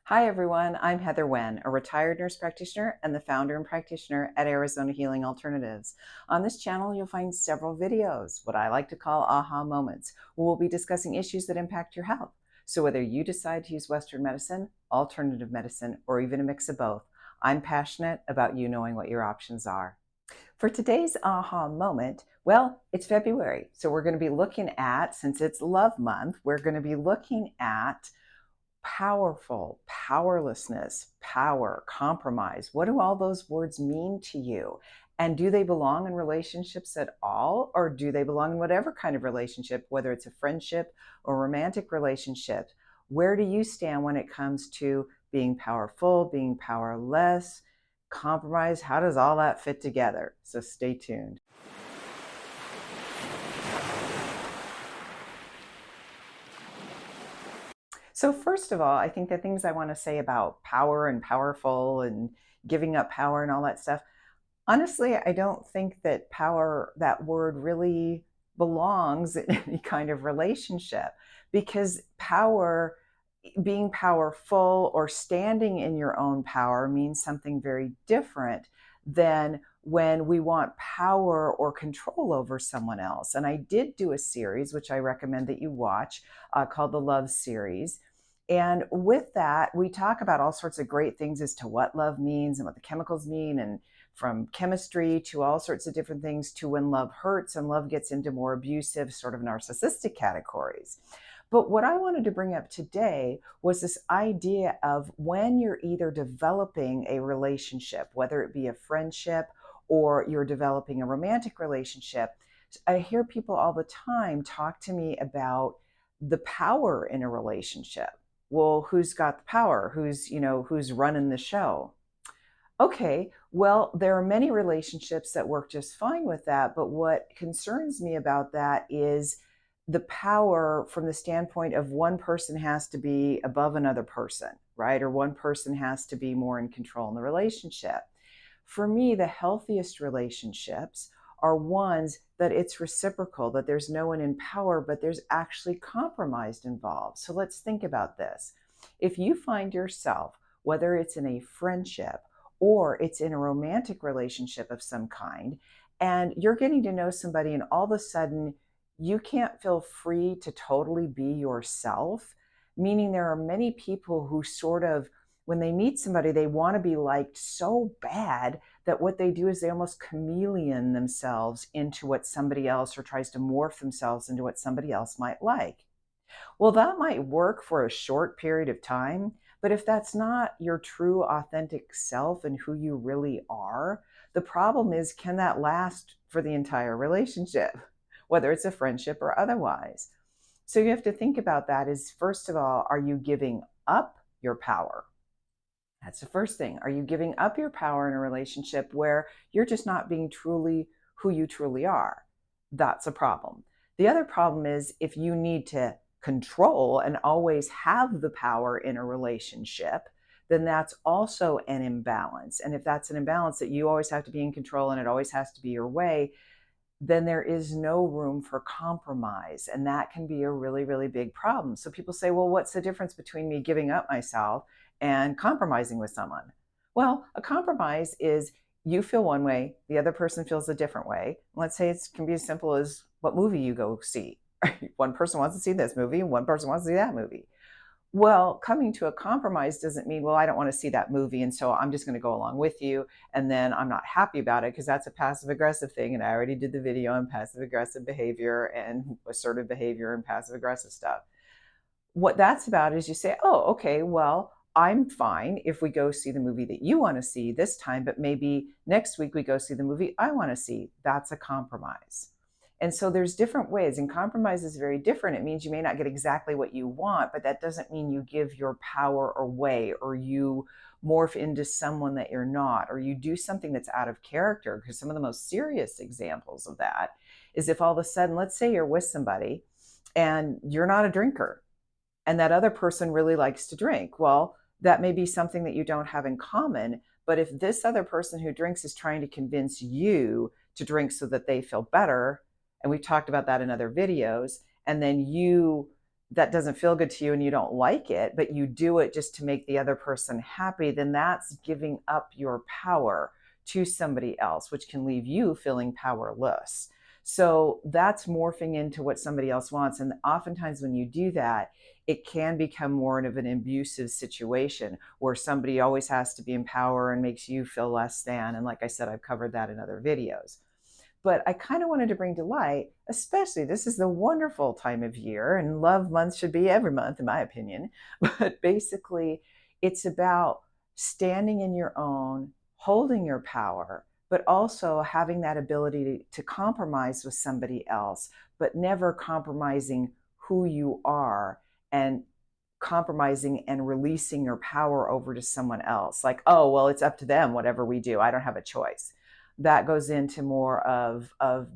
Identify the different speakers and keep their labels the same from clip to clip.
Speaker 1: Hi, everyone. I'm Heather Wen, a retired nurse practitioner and the founder and practitioner at Arizona Healing Alternatives. On this channel, you'll find several videos, what I like to call aha moments, where we'll be discussing issues that impact your health. So whether you decide to use Western medicine, alternative medicine, or even a mix of both, I'm passionate about you knowing what your options are. For today's aha moment, well, it's February. So we're going to be looking at, since it's Love Month, we're going to be looking at powerful, powerlessness, power, compromise. What do all those words mean to you? And do they belong in relationships at all? Or do they belong in whatever kind of relationship, whether it's a friendship or romantic relationship? Where do you stand when it comes to being powerful, being powerless, compromise? How does all that fit together? So stay tuned. So first of all, I think the things I want to say about power and powerful and giving up power and all that stuff, honestly, I don't think that power, that word really belongs in any kind of relationship, because power, being powerful or standing in your own power means something very different than when we want power or control over someone else. And I did do a series, which I recommend that you watch, called the Love Series. And with that, we talk about all sorts of great things as to what love means and what the chemicals mean, and from chemistry to all sorts of different things, to when love hurts and love gets into more abusive, sort of narcissistic categories. But what I wanted to bring up today was this idea of when you're either developing a relationship, whether it be a friendship or you're developing a romantic relationship. I hear people all the time talk to me about the power in a relationship. Well, who's got the power? Who's running the show? Okay, well, there are many relationships that work just fine with that. But what concerns me about that is the power from the standpoint of one person has to be above another person, right? Or one person has to be more in control in the relationship. For me, the healthiest relationships are ones that it's reciprocal, that there's no one in power, but there's actually compromise involved. So let's think about this. If you find yourself, whether it's in a friendship or it's in a romantic relationship of some kind, and you're getting to know somebody, and all of a sudden you can't feel free to totally be yourself, meaning there are many people who sort of, when they meet somebody, they want to be liked so bad that what they do is they almost chameleon themselves into what somebody else, or tries to morph themselves into what somebody else might like. Well, that might work for a short period of time, but if that's not your true authentic self and who you really are, the problem is, can that last for the entire relationship, whether it's a friendship or otherwise? So you have to think about that is, first of all, are you giving up your power? That's the first thing. Are you giving up your power in a relationship where you're just not being truly who you truly are? That's a problem. The other problem is, if you need to control and always have the power in a relationship, then that's also an imbalance. And if that's an imbalance, that you always have to be in control and it always has to be your way, then there is no room for compromise. And that can be a really, really big problem. So people say, well, what's the difference between me giving up myself and compromising with someone? Well, a compromise is, you feel one way, the other person feels a different way. Let's say it can be as simple as what movie you go see. One person wants to see this movie and one person wants to see that movie. Well, coming to a compromise doesn't mean, well, I don't want to see that movie, and so I'm just going to go along with you, and then I'm not happy about it, because that's a passive aggressive thing. And I already did the video on passive aggressive behavior and assertive behavior and passive aggressive stuff. What that's about is, you say, oh, okay, well, I'm fine if we go see the movie that you want to see this time, but maybe next week we go see the movie I want to see. That's a compromise. And so there's different ways, and compromise is very different. It means you may not get exactly what you want, but that doesn't mean you give your power away, or you morph into someone that you're not, or you do something that's out of character. Because some of the most serious examples of that is, if all of a sudden, let's say you're with somebody and you're not a drinker, and that other person really likes to drink. Well, that may be something that you don't have in common. But if this other person who drinks is trying to convince you to drink so that they feel better, and we've talked about that in other videos, and then you that doesn't feel good to you and you don't like it, but you do it just to make the other person happy, then that's giving up your power to somebody else, which can leave you feeling powerless. So that's morphing into what somebody else wants. And oftentimes when you do that, it can become more of an abusive situation where somebody always has to be in power and makes you feel less than. And like I said, I've covered that in other videos. But I kind of wanted to bring to light, especially this is the wonderful time of year, and love month should be every month, in my opinion. But basically, it's about standing in your own, holding your power, but also having that ability to compromise with somebody else, but never compromising who you are and compromising and releasing your power over to someone else. Like, oh, well, it's up to them, whatever we do. I don't have a choice. That goes into more of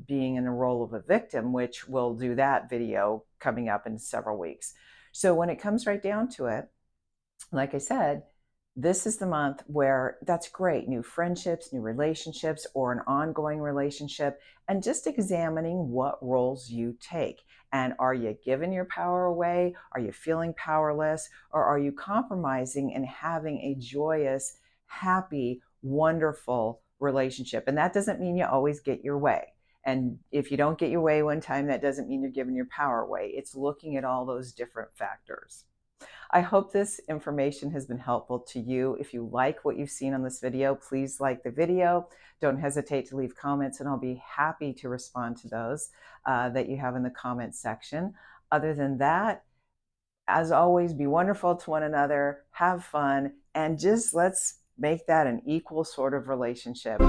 Speaker 1: being in the role of a victim, which we'll do that video coming up in several weeks. So when it comes right down to it, like I said, this is the month where that's great. New friendships, new relationships, or an ongoing relationship, and just examining what roles you take. And are you giving your power away? Are you feeling powerless? Or are you compromising and having a joyous, happy, wonderful relationship? And that doesn't mean you always get your way. And if you don't get your way one time, that doesn't mean you're giving your power away. It's looking at all those different factors. I hope this information has been helpful to you. If you like what you've seen on this video, please like the video. Don't hesitate to leave comments, and I'll be happy to respond to those that you have in the comments section. Other than that, as always, be wonderful to one another, have fun, and just let's make that an equal sort of relationship.